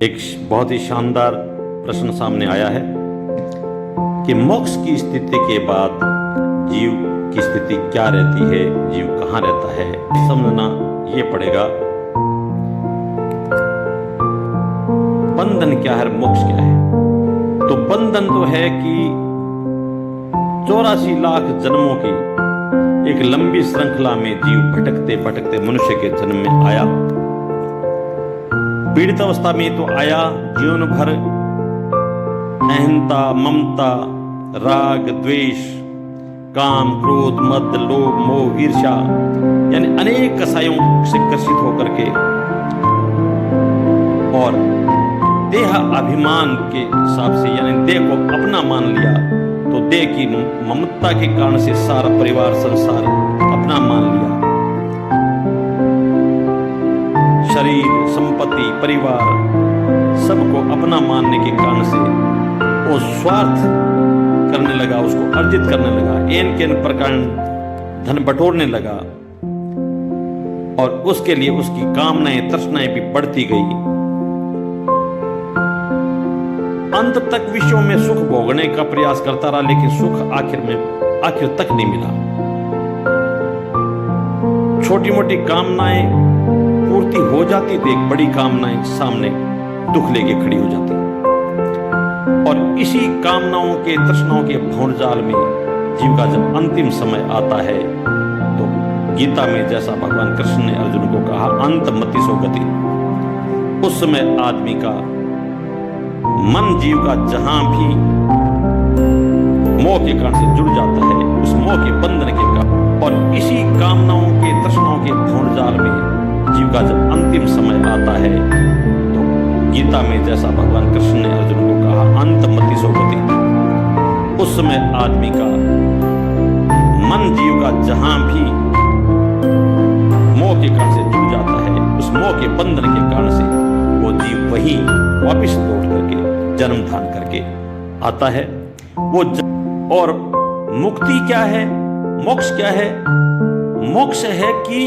एक बहुत ही शानदार प्रश्न सामने आया है कि मोक्ष की स्थिति के बाद जीव की स्थिति क्या रहती है, जीव कहाँ रहता है। समझना ये पड़ेगा बंधन क्या है, मोक्ष क्या है। तो बंधन तो है कि 84 लाख जन्मों की एक लंबी श्रृंखला में जीव भटकते भटकते मनुष्य के जन्म में आया। पीड़ित अवस्था में तो आया, जीवन भर अहंता, ममता, राग, द्वेष, काम, क्रोध, मद, लोभ, मोह, ईर्ष्या यानी अनेक कसायों से ग्रसित होकर के और देह अभिमान के हिसाब से यानी देह को अपना मान लिया, तो देह की ममता के कारण से सारा परिवार संसार अपना मान लिया। शरीर, संपत्ति, परिवार सबको अपना मानने के कारण से वो स्वार्थ करने लगा, उसको अर्जित करने लगा, एन केन प्रकार धन बटोरने लगा और उसके लिए उसकी कामनाएं, तृष्णाएं भी बढ़ती गई। अंत तक विश्व में सुख भोगने का प्रयास करता रहा, लेकिन सुख आखिर तक नहीं मिला। छोटी मोटी कामनाएं पूर्ति हो जाती तो एक बड़ी कामनाएं सामने दुख लेके खड़ी हो जाती और इसी कामनाओं के, तृष्णाओं के भंवरजाल में जीव का जब अंतिम समय आता है तो गीता में जैसा भगवान कृष्ण ने अर्जुन को कहा अंत मति सो गति, उस समय आदमी का मन, जीव का जहां भी मोह के कारण से जुड़ जाता है, उस मोह के बंधन के कारण और इसी कामनाओं के, तृष्णाओं के भंवरजाल में जीव का जब अंतिम समय आता है तो गीता में जैसा भगवान कृष्ण ने अर्जुन को कहा अंत मति सो गति, उस समय आदमी का मन, जीव का जहां भी मोह के कारण से जुड़ जाता है, उस मोह के बंधन के कारण से वो जीव वही वापिस लौट करके जन्म धारण करके आता है। और मुक्ति क्या है, मोक्ष क्या है? मोक्ष है कि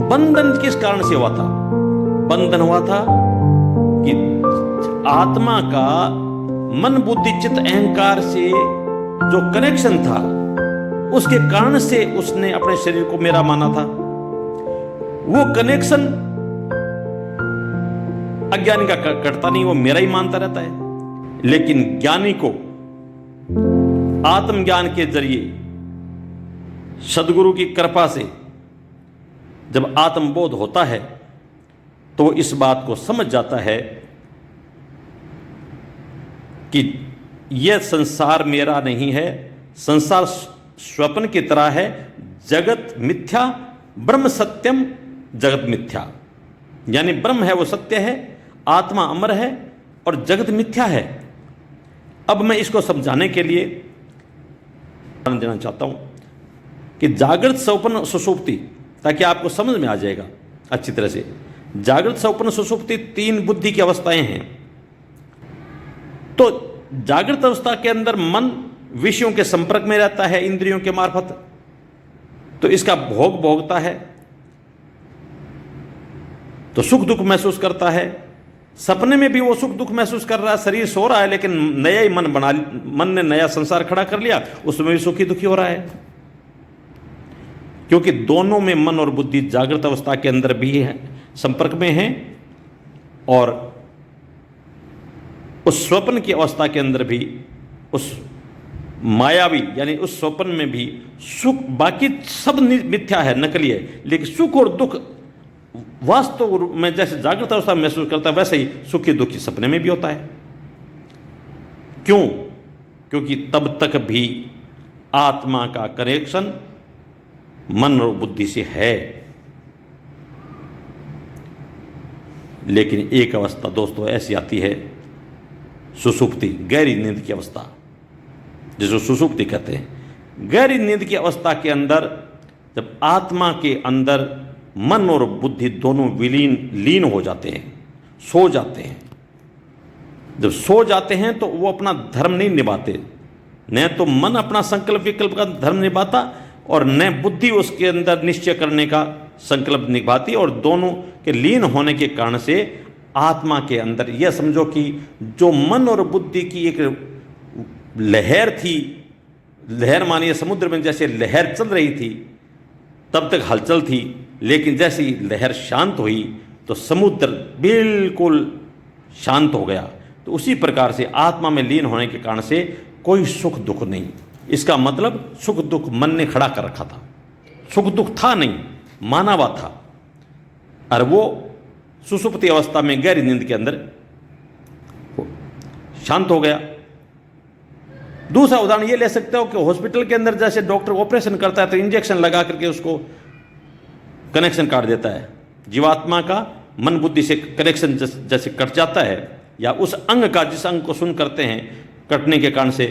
बंधन किस कारण से हुआ था? बंधन हुआ था कि आत्मा का मन, बुद्धि, चित्त, अहंकार से जो कनेक्शन था उसके कारण से उसने अपने शरीर को मेरा माना था। वो कनेक्शन अज्ञानी का कटता नहीं, वो मेरा ही मानता रहता है। लेकिन ज्ञानी को आत्मज्ञान के जरिए सदगुरु की कृपा से जब आत्मबोध होता है तो वो इस बात को समझ जाता है कि यह संसार मेरा नहीं है, संसार स्वप्न की तरह है, जगत मिथ्या, ब्रह्म सत्यम, जगत मिथ्या। यानी ब्रह्म है वो सत्य है, आत्मा अमर है और जगत मिथ्या है। अब मैं इसको समझाने के लिए देना चाहता हूं कि जागृत, स्वप्न, सुषुप्ति, ताकि आपको समझ में आ जाएगा अच्छी तरह से। जागृत, स्वप्न, सुषुप्ति 3 बुद्धि की अवस्थाएं हैं। तो जागृत अवस्था के अंदर मन विषयों के संपर्क में रहता है इंद्रियों के मार्फत, तो इसका भोग भोगता है तो सुख दुख महसूस करता है। सपने में भी वो सुख दुख महसूस कर रहा है, शरीर सो रहा है लेकिन नया ही मन ने नया संसार खड़ा कर लिया, उसमें भी सुखी दुखी हो रहा है, क्योंकि दोनों में मन और बुद्धि जागृत अवस्था के अंदर भी है, संपर्क में है और उस स्वप्न की अवस्था के अंदर भी, उस मायावी यानी उस स्वप्न में भी सुख, बाकी सब मिथ्या है, नकली है, लेकिन सुख और दुख वास्तव में जैसे जागृत अवस्था में महसूस करता है वैसे ही सुखी दुखी सपने में भी होता है। क्यों? क्योंकि तब तक भी आत्मा का कनेक्शन मन और बुद्धि से है। लेकिन एक अवस्था दोस्तों ऐसी आती है, सुषुप्ति, गहरी नींद की अवस्था, जिसको सुषुप्ति कहते हैं। गहरी नींद की अवस्था के अंदर जब आत्मा के अंदर मन और बुद्धि दोनों लीन हो जाते हैं, सो जाते हैं। जब सो जाते हैं तो वो अपना धर्म नहीं निभाते, न तो मन अपना संकल्प विकल्प का धर्म निभाता और न बुद्धि उसके अंदर निश्चय करने का संकल्प निभाती, और दोनों कि लीन होने के कारण से आत्मा के अंदर, यह समझो कि जो मन और बुद्धि की एक लहर थी, लहर मानिए समुद्र में जैसे लहर चल रही थी, तब तक हलचल थी, लेकिन जैसे ही लहर शांत हुई तो समुद्र बिल्कुल शांत हो गया। तो उसी प्रकार से आत्मा में लीन होने के कारण से कोई सुख दुख नहीं। इसका मतलब सुख दुख मन ने खड़ा कर रखा था, सुख दुख था नहीं, माना हुआ था, और वो सुसुप्ति अवस्था में गहरी नींद के अंदर शांत हो गया। दूसरा उदाहरण ये ले सकते हो कि हॉस्पिटल के अंदर जैसे डॉक्टर ऑपरेशन करता है तो इंजेक्शन लगा करके उसको कनेक्शन काट देता है, जीवात्मा का मन बुद्धि से कनेक्शन जैसे कट जाता है, या उस अंग का जिस अंग को सुन करते हैं कटने के कारण से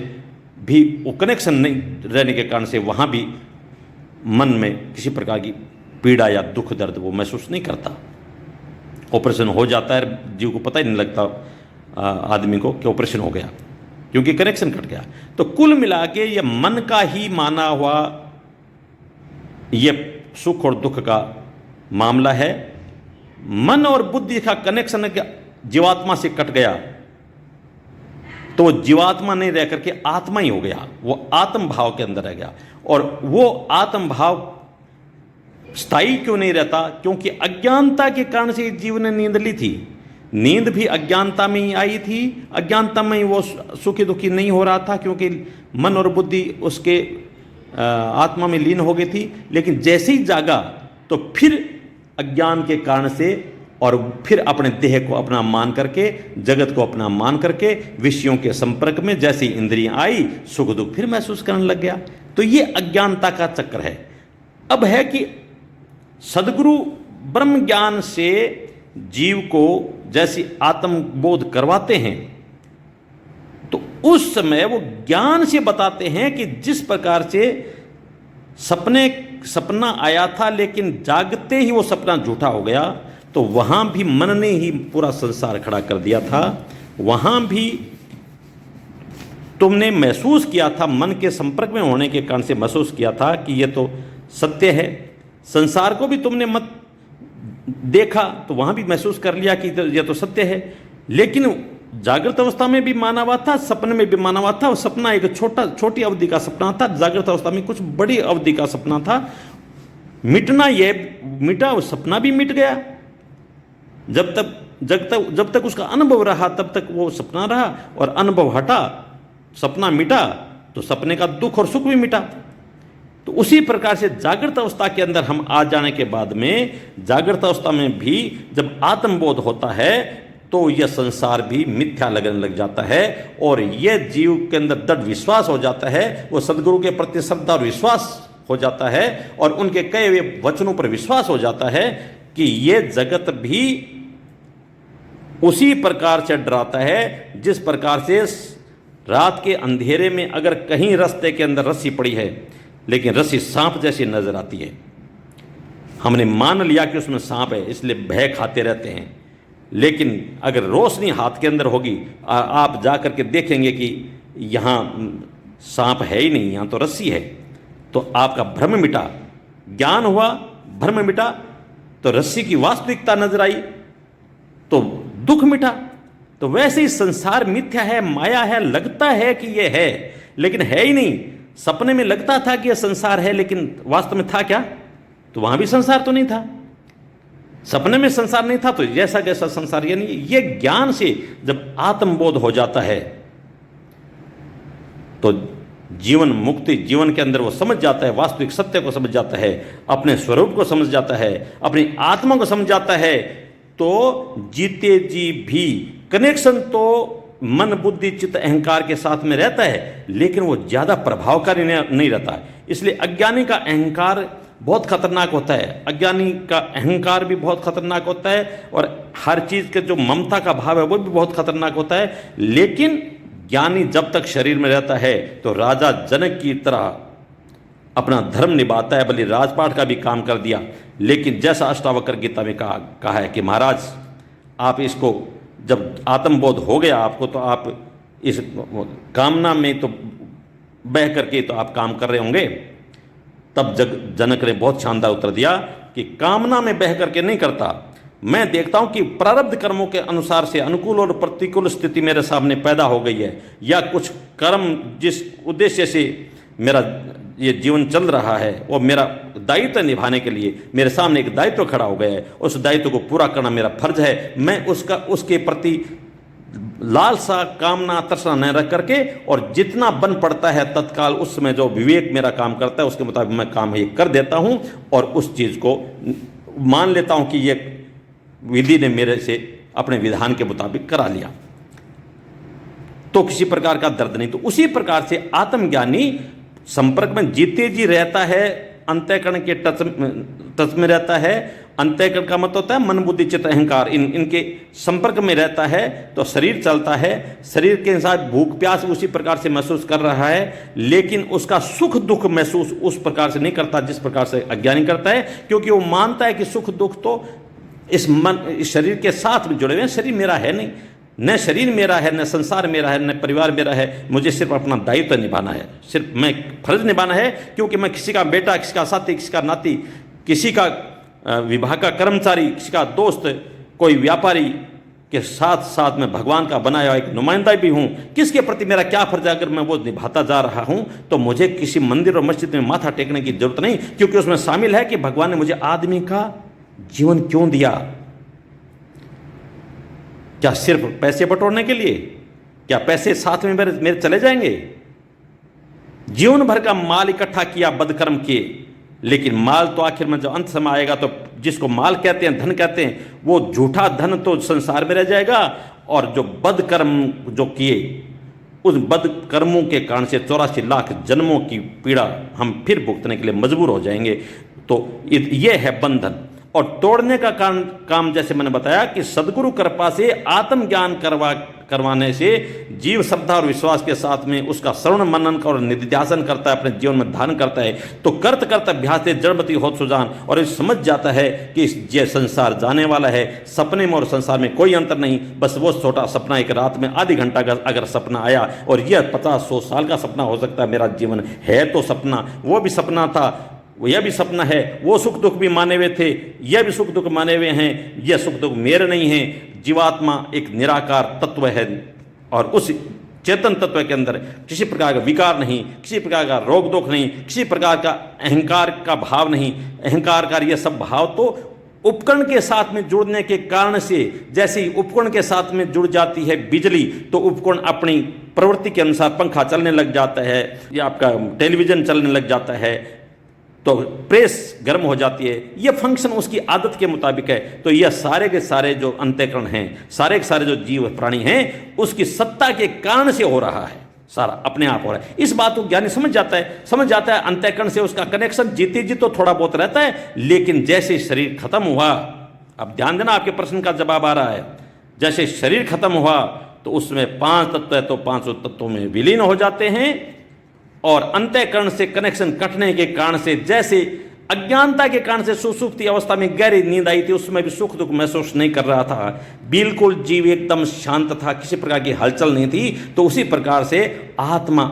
भी वो कनेक्शन नहीं रहने के कारण से वहाँ भी मन में किसी प्रकार की पीड़ा या दुख दर्द वो महसूस नहीं करता। ऑपरेशन हो जाता है, जीव को पता ही नहीं लगता आदमी को कि ऑपरेशन हो गया, क्योंकि कनेक्शन कट गया। तो कुल मिला के ये मन का ही माना हुआ ये सुख और दुख का मामला है। मन और बुद्धि का कनेक्शन जीवात्मा से कट गया तो जीवात्मा नहीं रह करके आत्मा ही हो गया, वो आत्म भाव के अंदर रह गया। और वो आत्म भाव स्थायी क्यों नहीं रहता? क्योंकि अज्ञानता के कारण से जीव ने नींद ली थी। नींद भी अज्ञानता में ही आई थी, अज्ञानता में ही वो सुखी दुखी नहीं हो रहा था, क्योंकि मन और बुद्धि उसके आत्मा में लीन हो गई थी। लेकिन जैसे ही जागा तो फिर अज्ञान के कारण से और फिर अपने देह को अपना मान करके, जगत को अपना मान करके विषयों के संपर्क में जैसी इंद्रियां आई, सुख दुख फिर महसूस करने लग गया। तो ये अज्ञानता का चक्र है। अब है कि सद्गुरु ब्रह्म ज्ञान से जीव को जैसी आत्मबोध करवाते हैं तो उस समय वो ज्ञान से बताते हैं कि जिस प्रकार से सपना आया था लेकिन जागते ही वो सपना झूठा हो गया, तो वहां भी मन ने ही पूरा संसार खड़ा कर दिया था। वहां भी तुमने महसूस किया था, मन के संपर्क में होने के कारण से महसूस किया था कि ये तो सत्य है। संसार को भी तुमने मत देखा तो वहां भी महसूस कर लिया कि यह तो सत्य है। लेकिन जागृत अवस्था में भी माना हुआ था, सपने में भी माना हुआ था। सपना एक छोटी अवधि का सपना था, जागृत अवस्था में कुछ बड़ी अवधि का सपना था। मिटना यह मिटा, सपना भी मिट गया। जब तक उसका अनुभव रहा तब तक वो सपना रहा, और अनुभव हटा, सपना मिटा, तो सपने का दुख और सुख भी मिटा। तो उसी प्रकार से जागृत अवस्था के अंदर हम आ जाने के बाद में, जागृत अवस्था में भी जब आत्मबोध होता है तो यह संसार भी मिथ्या लगने लग जाता है, और यह जीव के अंदर दृढ़ विश्वास हो जाता है। वो सदगुरु के प्रति श्रद्धा और विश्वास हो जाता है, और उनके कहे हुए वचनों पर विश्वास हो जाता है कि यह जगत भी उसी प्रकार से डराता है जिस प्रकार से रात के अंधेरे में अगर कहीं रास्ते के अंदर रस्सी पड़ी है लेकिन रस्सी सांप जैसी नजर आती है, हमने मान लिया कि उसमें सांप है इसलिए भय खाते रहते हैं। लेकिन अगर रोशनी हाथ के अंदर होगी, आप जा करके देखेंगे कि यहाँ सांप है ही नहीं, यहाँ तो रस्सी है, तो आपका भ्रम मिटा, ज्ञान हुआ, भ्रम मिटा, तो रस्सी की वास्तविकता नजर आई, तो दुख मिटा। तो वैसे ही संसार मिथ्या है, माया है, लगता है कि यह है लेकिन है ही नहीं। सपने में लगता था कि यह संसार है लेकिन वास्तव में था क्या? तो वहां भी संसार तो नहीं था। सपने में संसार नहीं था तो जैसा कैसा संसार, यानी ये ज्ञान से जब आत्मबोध हो जाता है तो जीवन मुक्ति, जीवन के अंदर वो समझ जाता है, वास्तविक सत्य को समझ जाता है, अपने स्वरूप को समझ जाता है, अपनी आत्मा को समझ जाता है। तो जीते जी भी कनेक्शन तो मन बुद्धि चित्त अहंकार के साथ में रहता है, लेकिन वो ज्यादा प्रभावकारी नहीं रहता है। इसलिए अज्ञानी का अहंकार बहुत खतरनाक होता है, अज्ञानी का अहंकार भी बहुत खतरनाक होता है, और हर चीज के जो ममता का भाव है वो भी बहुत खतरनाक होता है। लेकिन ज्ञानी जब तक शरीर में रहता है तो राजा जनक की तरह अपना धर्म निभाता है, भले राजपाट का भी काम कर दिया। लेकिन जैसा अष्टावक्र गीता में कहा है कि महाराज आप इसको, जब आत्मबोध हो गया आपको, तो आप इस कामना में तो बह करके तो आप काम कर रहे होंगे। तब जनक ने बहुत शानदार उत्तर दिया कि कामना में बह करके नहीं करता, मैं देखता हूं कि प्रारब्ध कर्मों के अनुसार से अनुकूल और प्रतिकूल स्थिति मेरे सामने पैदा हो गई है, या कुछ कर्म जिस उद्देश्य से मेरा ये जीवन चल रहा है वो मेरा दायित्व निभाने के लिए मेरे सामने एक दायित्व खड़ा हो गया है, उस दायित्व को पूरा करना मेरा फर्ज है। मैं उसके प्रति लालसा, कामना, तृष्णा न रख करके, और जितना बन पड़ता है तत्काल उस समय जो विवेक मेरा काम करता है उसके मुताबिक मैं काम ये कर देता हूं, और उस चीज़ को मान लेता हूं कि ये विधि ने मेरे से अपने विधान के मुताबिक करा लिया, तो किसी प्रकार का दर्द नहीं। तो उसी प्रकार से आत्मज्ञानी संपर्क में जीते जी रहता है, अंतःकरण के टच में रहता है। अंतःकरण का मतलब होता है मन, बुद्धि, चित्त, अहंकार, इनके संपर्क में रहता है तो शरीर चलता है। शरीर के साथ भूख प्यास उसी प्रकार से महसूस कर रहा है, लेकिन उसका सुख दुख महसूस उस प्रकार से नहीं करता जिस प्रकार से अज्ञानी करता है, क्योंकि वो मानता है कि सुख दुख तो इस शरीर के साथ में जुड़े हुए हैं, शरीर मेरा है नहीं, न शरीर मेरा है, न संसार मेरा है, न परिवार मेरा है। मुझे सिर्फ अपना दायित्व निभाना है, सिर्फ मैं फर्ज निभाना है, क्योंकि मैं किसी का बेटा, किसी का साथी, किसी का नाती, किसी का विभाग का कर्मचारी, किसी का दोस्त, कोई व्यापारी के साथ साथ में भगवान का बनाया एक नुमाइंदा भी हूँ। किसके प्रति मेरा क्या फर्ज है, अगर मैं वो निभाता जा रहा हूँ तो मुझे किसी मंदिर और मस्जिद में माथा टेकने की जरूरत नहीं, क्योंकि उसमें शामिल है कि भगवान ने मुझे आदमी का जीवन क्यों दिया। क्या सिर्फ पैसे बटोरने के लिए? क्या पैसे साथ में मेरे चले जाएंगे? जीवन भर का माल इकट्ठा किया, बदकर्म किए, लेकिन माल तो आखिर में जब अंत समय आएगा तो जिसको माल कहते हैं, धन कहते हैं, वो झूठा धन तो संसार में रह जाएगा, और जो बदकर्म जो किए उस बदकर्मों के कारण से 84 लाख जन्मों की पीड़ा हम फिर भुगतने के लिए मजबूर हो जाएंगे। तो ये है बंधन। और तोड़ने का काम जैसे मैंने बताया कि सदगुरु कृपा से आत्मज्ञान करवाने से जीव श्रद्धा और विश्वास के साथ में उसका श्रवण मनन का और निधिध्यासन करता है, अपने जीवन में धारण करता है, तो करते अभ्यास से जड़मति होत सुजान, और ये समझ जाता है कि ये संसार जाने वाला है, सपने में और संसार में कोई अंतर नहीं। बस वो छोटा सपना, एक रात में आधी घंटा का अगर सपना आया, और यह 50-100 साल का सपना हो सकता है, मेरा जीवन है तो सपना, वो भी सपना था, यह भी सपना है, वो सुख दुख भी माने हुए थे, यह भी सुख दुख माने हुए हैं, यह सुख दुख मेरे नहीं हैं। जीवात्मा एक निराकार तत्व है, और उस चेतन तत्व के अंदर किसी प्रकार का विकार नहीं, किसी प्रकार का रोग दोष नहीं, किसी प्रकार का अहंकार का भाव नहीं। अहंकार का यह सब भाव तो उपकरण के साथ में जुड़ने के कारण से, जैसे ही उपकरण के साथ में जुड़ जाती है बिजली, तो उपकरण अपनी प्रवृत्ति के अनुसार पंखा चलने लग जाता है, या आपका टेलीविजन चलने लग जाता है, तो प्रेस गर्म हो जाती है, यह फंक्शन उसकी आदत के मुताबिक है। तो यह सारे के सारे जो अंतःकरण हैं, सारे के सारे जो जीव प्राणी हैं, उसकी सत्ता के कारण से हो रहा है, सारा अपने आप हो रहा है। इस बात को ज्ञानी समझ जाता है। अंतःकरण से उसका कनेक्शन जीते जी तो थोड़ा बहुत रहता है, लेकिन जैसे शरीर खत्म हुआ, अब ध्यान देना, आपके प्रश्न का जवाब आ रहा है, जैसे शरीर खत्म हुआ तो उसमें 5 तत्व है, तो 5 तत्वों में विलीन हो जाते हैं, और अंतःकरण से कनेक्शन कटने के कारण से, जैसे अज्ञानता के कारण से सुसुप्ति अवस्था में गहरी नींद आई थी, उसमें भी सुख दुख महसूस नहीं कर रहा था, बिल्कुल जीव एकदम शांत था, किसी प्रकार की हलचल नहीं थी, तो उसी प्रकार से आत्मा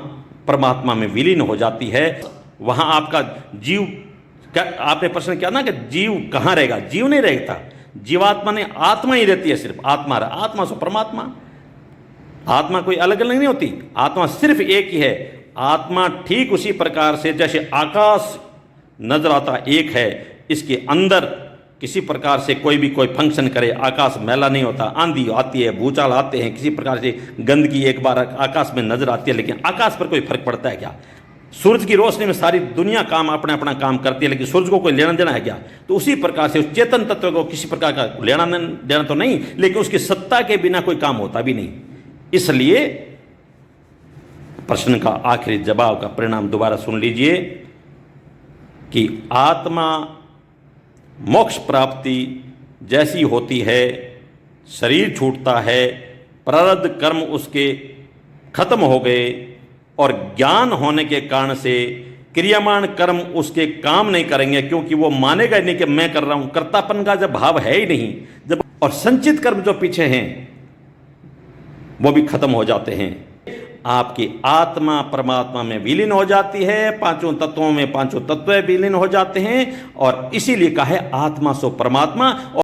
परमात्मा में विलीन हो जाती है। वहां आपका जीव, क्या आपने प्रश्न किया ना कि जीव कहाँ रहेगा? जीव नहीं रहता, जीवात्मा ने आत्मा ही रहती है, सिर्फ आत्मा रहा। आत्मा सो परमात्मा, आत्मा कोई अलग अलग नहीं होती, आत्मा सिर्फ एक ही है। आत्मा ठीक उसी प्रकार से जैसे आकाश नजर आता एक है, इसके अंदर किसी प्रकार से कोई फंक्शन करे, आकाश मैला नहीं होता, आंधी आती है, भूचाल आते हैं, किसी प्रकार से गंदगी एक बार आकाश में नजर आती है, लेकिन आकाश पर कोई फर्क पड़ता है क्या? सूरज की रोशनी में सारी दुनिया काम अपना अपना काम करती है, लेकिन सूरज को कोई लेना देना है क्या? तो उसी प्रकार से उस चेतन तत्व को किसी प्रकार का लेना देना तो नहीं, लेकिन उसकी सत्ता के बिना कोई काम होता भी नहीं। इसलिए प्रश्न का आखिरी जवाब का परिणाम दोबारा सुन लीजिए कि आत्मा मोक्ष प्राप्ति जैसी होती है, शरीर छूटता है, प्रारब्ध कर्म उसके खत्म हो गए, और ज्ञान होने के कारण से क्रियामान कर्म उसके काम नहीं करेंगे, क्योंकि वो मानेगा नहीं कि मैं कर रहा हूं, कर्तापन का जब भाव है ही नहीं, जब और संचित कर्म जो पीछे हैं वो भी खत्म हो जाते हैं। आपकी आत्मा परमात्मा में विलीन हो जाती है, 5 तत्वों में 5 तत्व विलीन हो जाते हैं, और इसीलिए कहा है आत्मा सो परमात्मा।